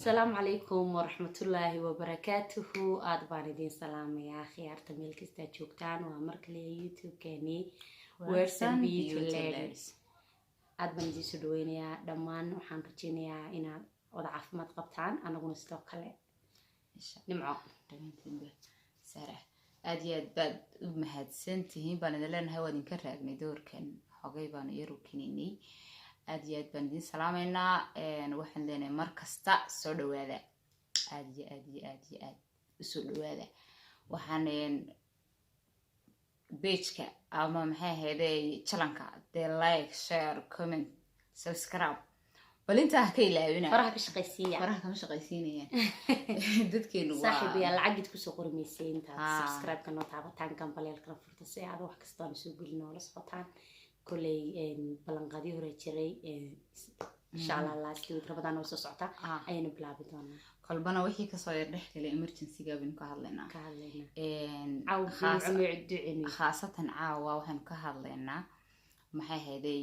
السلام عليكم ورحمة الله وبركاته. أدبان دين سلام يا أخي أرتميل كستا جوكتان ومركلي يوتيوب كاني ورسن بيوتيلرز أدبان دي سدوين يا دمان وحان رجين يا إنا وضعف ما تقبطان أنا قنستو كالي نمعو سارة أدياد باد مهدسنتهين بان دلان هوادين كراغني دور كان حقيبان يرو كنيني أدياد بان دين سلامينا وحن لنا مركزتا سودوادا أدي سودوادا وحن بيجكا أما محا هيدي تشلنكا دي لايك شير كومنت سبسكرايب بل انت هكي لاوينا فراها كشقيسية فراها كشقيسينيا ددكينو صاحبي يا العقد كسو قرميسين تا سبسكرايب كانو تابتان كامباليل كلا فرتسي هذا wax kasta aan soo gelino la socotaan kulay balanqadii hore jiray insha Allah last week Ramadan oo soo socota ayaynu bilaabi doonaa qalbana wixii ka soo yardhex galay emergency gaabin ka hadlaynaa khaasatan caawa waxaan ka hadlaynaa maxay hayday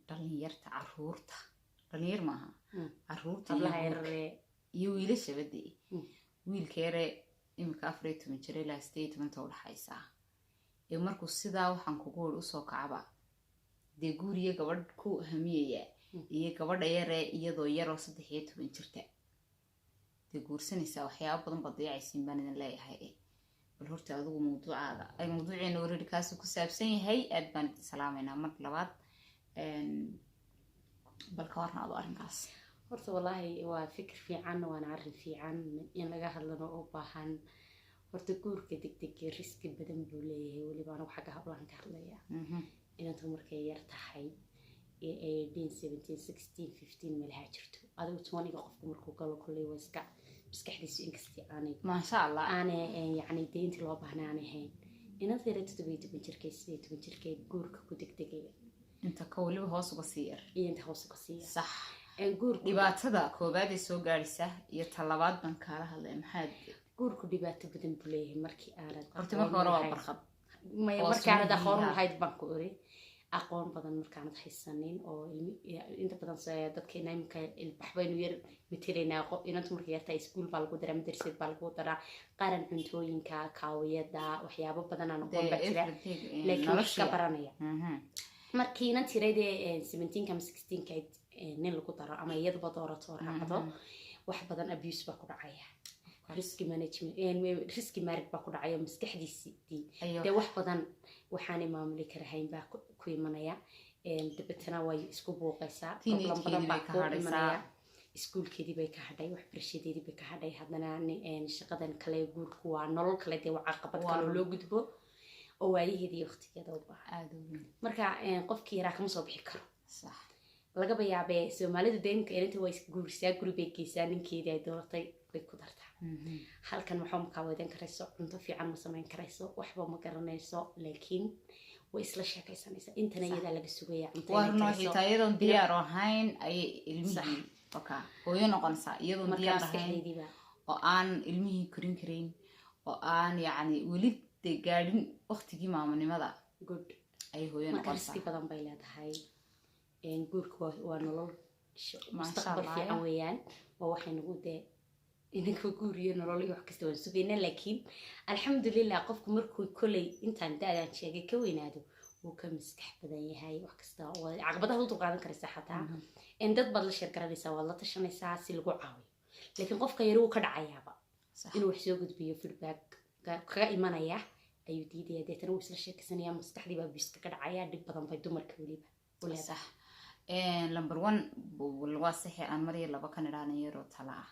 dhalinyarta caruurta dhalinyar maaha caruurta iyo wiilasha badii wiilka yare imika 14 jir ilaa 18 u dhaxaysa ee markuu sidaa waxaan kugu u soo kacaba de guriga gabadh ku hamiyaya iyo gabadha yare iyadoo yaroo 13 jirta de guursanaysa waxyaabo badan badayaysiin baan idin leeyahay bal horta adigu mawduucaada ay mawduuceena wararkaas ku saabsan yahay aad baan salaamayna mar labaad bal ka warna arrinkaas horta wallahi waa fikir fiican waana arrin fiican in laga hadlano oo baahan horta guurka degdeg riski badan buu leeyahay waliba anigu xagga hablaan ka hadlaya inta markay yar tahay ee 17 16 15 meelaha jirto adigu 20 qofku markuu galo kulay waa iska maskaxdiisu inkastoo aanay ma sha Allah aanay yani deynti loo baahnaan ahayn inta yar 17 jirkay 18 jirkay guurka ku degdegay inta ka waliba hoos uga sii yar inta hoos uga sii yar sax guur dhibaatada koobaad ee soo gaaraysa iyo talabaad ban kala hadlay maxaa guurku dhibaato badan buu leeyahay markii aanad horta marka hore waa barqad markii aanad aqoon lahayd baan ku ori aqoon badan markaan haysanin oo inta badan dadkeena imka ilbaxbaynu yar metelayna inta markii yarta iskuul baa lagu daraa madrasad baa lagu daraa qaran cuntooyinka kaawiyada waxyaabo badan aan aqoon baa laakiin iska baranaya markii inta tirade 17 kam 16 ka nin lagu daro ama iyadaba doorato raacdo wax badan abuse baa ku dhacaya risk management risk marriage baa ku dhacaya maskaxdiisii de wax badan waxaan maamuli karahayn baa ku imanaya dabtana way isku booqaysaa problem badan baa ku imanaya iskuulkeedii bay ka hadhay wax barashadeedii bay ka hadhay hadana shaqadan kale guurku waa nolol kale de waa caqabad kale loo gudbo oo waayaheedii waqtigeeda u baahan marka qofkii yaraa kama soo bixi karo sax laga yaabee Soomaalidu deemka inta way guursaa guri bay geeysaa ninkeedii ay dooratay way ku dartaa halkan waxaa ma ka wadan karayso cunto fiican ma sameyn karayso waxba ma garanayso laakiin way isla sheekaysanaysaa intana iyada laga sugayaa cunto waa nooxii taayadoon diyaar ahayn ay ilmihii oka hooyo noqonaysaa iyadoon diyaar ahayn oo aan ilmihii korin karin oo aan yacni weli gaadhin waqtigii maamunimada good ay hooyo noqonaysaa marka badan bay leedahay guurku waa nolol mustaqbal fiican weeyaan oo waxaynu u dee inanka guuriyo nolol iyo wax kasta waan sugaynaa laakiin alxamdulillah qofku markuu kolay intaan daadaan sheegay ka weynaado wuu ka maskax badan yahay wax kasta oo caqabadaha u dulqaadan karaysa xataa in dad baad la sheer garanaysaa waad la tashanaysaa si lagu caawiyo laakiin qofka yar uu ka dhacayaaba inuu wax soo gudbiyo feedback kaga imanaya ayuu diidaya deetana wuu isla sheekaysanaya maskaxdii baa biska ka dhacaya dhib badan bay dumarka weliba u leedahay number 1 waa sax aan mariyo laba kan dhalinyaro tala ah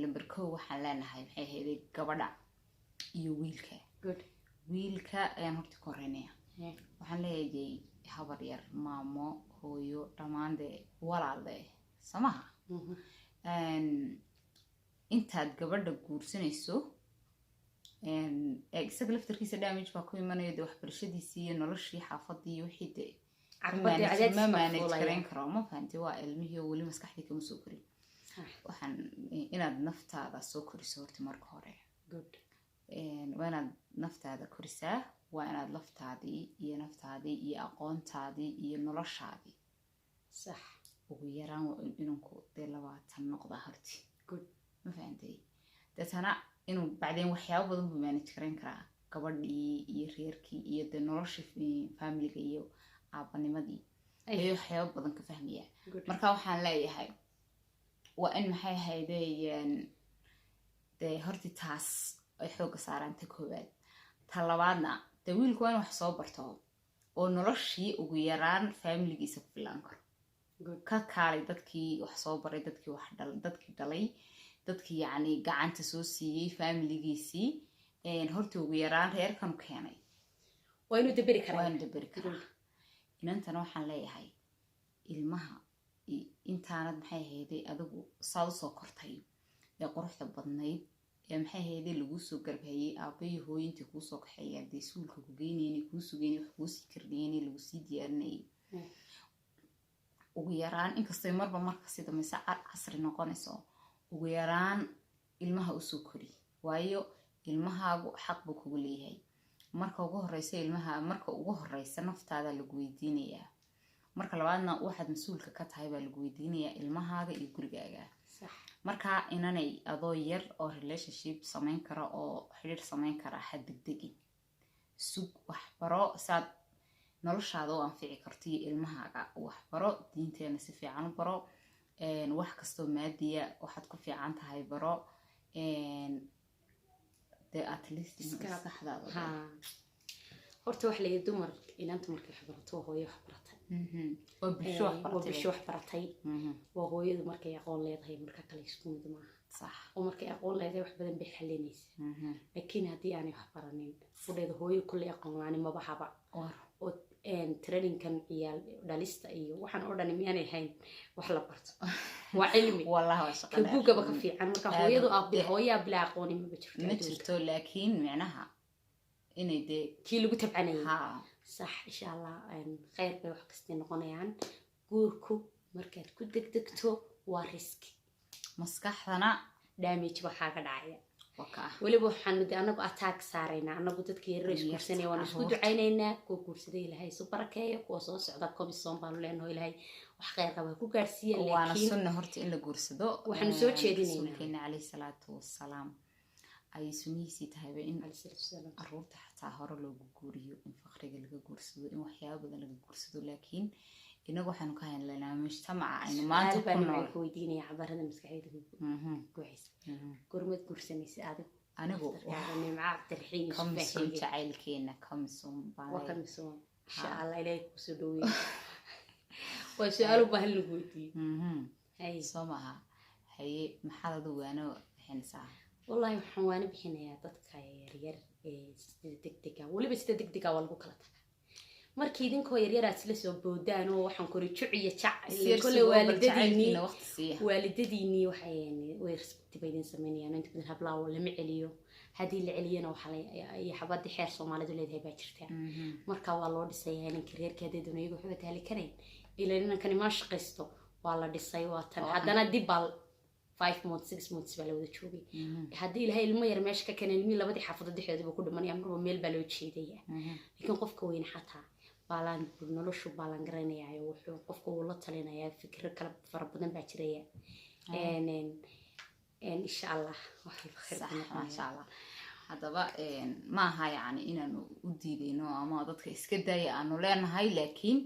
number 2 waxaan leenahay maxay hayday gabadha iyo wiilka good wiilka ayaan horta koreynaya waxaan leeyahay habar yar maamo hooyo dhamaande walaale samaha intaad gabadha guursanayso isaga laftarkiisa damage baa ku imanaya waxbarashadiisii iyo noloshii xaafadii wixii de ma manage karayn karo ma fahanti waa ilmihii weli maskaxdii kama soo korin waxaan inaad naftaada soo koriso horta marka hore good waa inaad naftaada korisaa waa inaad naftaadii iyo aqoontaadii iyo noloshaadii صح ugu yaraan waa inanku dee 20 noqda horti ma fahantay deetana inuu bacdeen waxyaabo badan buu manage garan karaa gabadhii iyo reerkii iyo dee noloshii familiga iyo aabanimadii ayuu waxyaabo badan ka fahmaya marka waxaan leeyahay waa in maxay ahaydeen dee horti taas ay xooga saaraan ta koowaad ta labaadna dee wiilku waa in wax soo barto oo noloshii ugu yaraan familigiisa ku filaan karo ka kaalay dadkii wax soo baray dadkii dhalay dadkii yacni gacanta soo siiyey familigiisii horta ugu yaraan reerkan keenay waa inuu daberi karaa inantana waxaan leeyahay ilmaha intaanad maxay ahayday adigu saad usoo kortay ee quruxda badnayd ee maxay ahayday laguu soo garbhayey aabbayo hooyintii kuusoo kaxeeya dee suulka ku geynayna kuu sugayna wax kuusii kardhiyayna lagu sii diyaarinayay ugu yaraan inkastoo marba marka sida mise casri noqonayso ugu yaraan ilmaha usoo kori waayo ilmahaagu xaq buu kugu leeyahay marka ugu horeysa naftaada lagu weydiinayaa marka labaadna waxaad mas-uulka ka tahay baa lagu weydiinayaa ilmahaaga iyo gurigaaga marka inanay adoo yar oo relationship samayn kara oo xiriir samayn kara ha degdegin sug waxbaro saad noloshaada u anfici karto iyo ilmahaaga waxbaro diinteena si fiican u baro wax kastoo maadiya waxaad ku fiican tahay baro dee at least maskaxdaada horta wax leeyahay dumar inanta markay wax barato hooyo wax baratay oo bisho wax baratay waa hooyadu markay aqoon leedahay marka kale isku mid maaha صح ومركي أقول لها واحد بدن بيحلينيس لكن هدي أنا حبرنين فده هو كل يقوم يعني ما بحبا وإن ترينين كان يال داليستا إيو وحن أردنا مياني هين وحلا برت وعلمي والله وشقنا كبوجا بكفي عن مركي هو يدو أبي هو يبلع قوني ما بتشرتو لكن معناها إني دي كيلو بتبعني صح إن شاء الله إن خير بوحكستين قنيان قوركو مركي كدك دكتو وريسك maskaxdana damage waxa ka dhacaya waliba waxaan mid anagu attack saarayna anagu dadkii reer iskuursanay waan isku ducaynaynaa ku guursaday ilaahay soo barakeeyo kuwa soo socda komisoon baan leenahay ilaahay wax khayr qaba ku gaarsiiyay laakiin waana sunna horta in la guursado waxaan soo jeedinaynaa sunkeena alayhi salaatu wassalaam ay sunniisi tahay in aruurta xataa hore loogu guuriyo in faqriga laga guursado in waxyaabo badan laga guursado laakiin inagu waxaan ka hadlaynaa mujtamaca aynu maanta ku nool ku weydiinaya cabarada maskaxeeda guuxis gurmad guursanaysa anigu yani maca tarxiin kamsoon jacaylkeena kamsoon baa kamsoon insha Allah ilaahay ku soo dhaweeyo waa su'aal u baahan lagu weydiiyo hay soomaha hay maxaad waano bixinaysaa wallahi waxaan waana bixinayaa dadka yar sida degdega waliba sida degdega waa lagu kala tagaa markii idinkoo yaryar aad isla soo boodaan oo waxaan kori juciya jac kale waalidadiini waxay way respect baydin sameeyaan inta badan hablaha oo lama celiyo hadii la celiyana waxa ay xabadi xeer Soomaalidu leedahay baa jirta marka waa loo dhisay in careerka daduna iyagu xuga taali kareen ilaa inankan ma shaqaysto waa la dhisay waa tan haddana dibal 5 months 6 months baa la wada joogay hadii ilaahay ilmo yar meesha ka keenay ilmi labadii xaafadda dhexdeeda ku dhimanaya marba meel baa loo jeedaya laakiin qofka weyn xataa baalan noloshu baalan garanayay wuxuu qofku uu la talinayaa fikir kala fara badan baa jiraya insha Allah waxa khayr ma sha Allah hadaba ma aha yani inaanu u diideyno ama dadka iska daaya aanu leenahay laakiin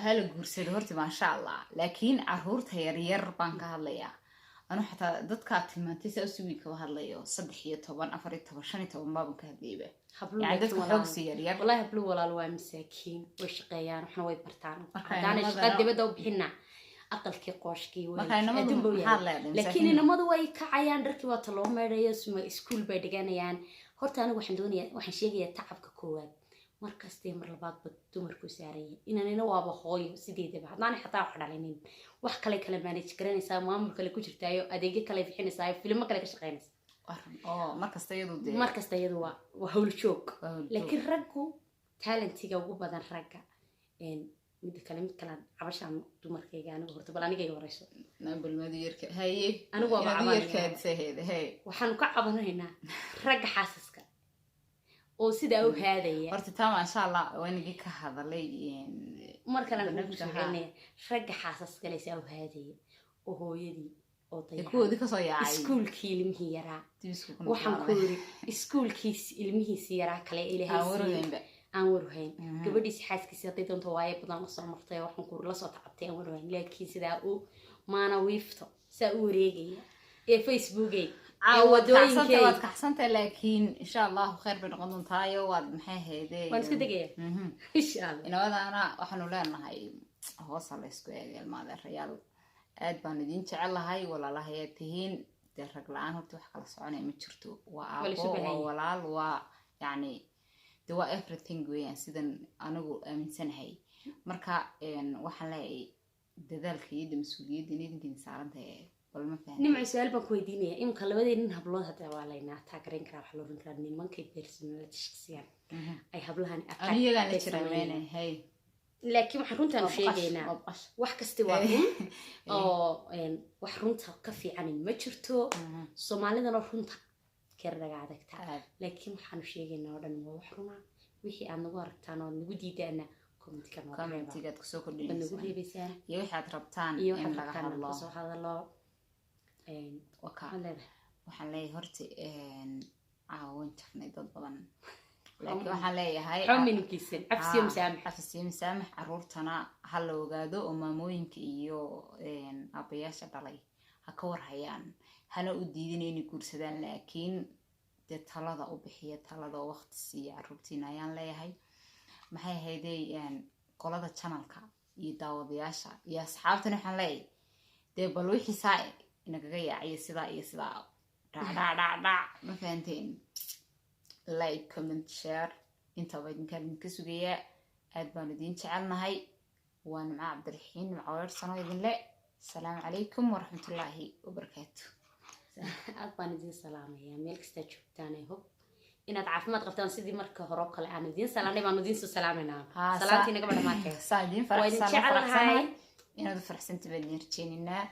hala guursado horta ma sha Allah laakiin caruurta yar yar baan ka hadlayaa anu xataa dadka tilmaantay suuwi ka hadlayo 13 14 15 baan ka hadlayba يعني dadka xoog siiyay yar wallahi hablo walaal waa masaakiin way shaqeeyaan waxna way bartaan hadana shaqada dibadda u bixina aqalkii qooshkii way laakiin inamadu way kacayaan dharkii waa taloo meereeyo iskuul bay dhiganayaan horta anigu waxaan sheegayaa tacabka koowaad markastee mar labaad bad dumarku saarayeen inanina waaba hooyo sideedaba hadaan xataa wax dhalinin wax kale manage garanaysaa maamul kale ku jirtaayo adeegyo kale bixinaysaa filmo kale ka shaqeynaysaa markasta iyadu waa hawl joog laakiin raggu talentiga ugu badan ragga mid kale cabashaan dumarkayga anigu horta bal aniga warayso balmadiyarka haye anigu waa cabanayna waxaan ka cabanaynaa ragga xaasaska oo sida u haadaya horta taa ma sha Allah waanigi ka hadalay markana ragga xaasaska leh sida u haadaya oo hooyadii oo kuwoodii kasoo yaacay iskuulkii ilmihii yaraa waxaan ku yiri iskuulkiis ilmihiisii yaraa kale ilaahay aan warhayn gabadhiisa xaaskiisa haday doonto waaye badan la soo martay waxaan ku la soo tacabtay aan warhayn laakiin sidaa uu maana wiifto saa u wareegaya ee facebookay waad kaxsantay laakiin insha Allah khayr bay noqon doontaa waad maxay heedee waan iska degaya insha Allah inawadaana waxaanu leenahay hoos la isku eegay maadeerayaal aad baan idin jecelahay walaalahay tihiin rag la'aan horta wax kala soconay ma jirto waa abo walaal waa yani the waa everything weeyaan sidan anigu aaminsanahay marka waxaan leeyahay dadaalka iyo mas'uuliyadda idinkin saarantahay bal ma fahmin nimco su'aal baan ku weydiinaya in qalabadeen hablood hada waa laynaa taageerin karaa wax loo rin karaa nimankay personality shakhsiyan ay hablahan aniga la jireeyeen hay laakiin waxaan runtaan sheegaynaa wax kasta waa run oo wax runta ka fiican ma jirto Soomaalidana runta كرجع عادك لكن حنشيجنا ودن وحرنا وحي أنا قارتان ونقولي دانا كومنت قد كسوق الدنيا بنقولي بسا يوحد ربطان يوحد الله سبحان الله وكان وحنلاقي هرتي عاونت في ضد بدن لكن وحنلاقي هاي حمين كيسن عفسي مسامح عرورتنا هلا وجادو وماموينك إيو أبياش علي هكور هيان هنا أديدين إني كورسدان لكن تطلع أبحية تطلع وقت السياع روتين أيان ليه هاي ما هي هيدي يعني قلادة channel كا يداو بياشا يا أصحابتنا حنلاقي ده بلوي حساء إنك جاي يسدا دا ما فهمتين لايك كومنت شير انت وين كان كسوجية أدبان دين تعلنا هاي وأنا مع عبد الرحيم مع عوار سنة إذن لا السلام عليكم ورحمة الله وبركاته أدبان دين سلام يا ملك ستاتشو تاني هو إن تعرف ما تقطعون سيدي مركه هروق الآن دين سلام ما ندين سلامنا سلامتي نقبل معك سعيدين فرح سنة هاي إن هذا فرح سنت بدين رتشيننا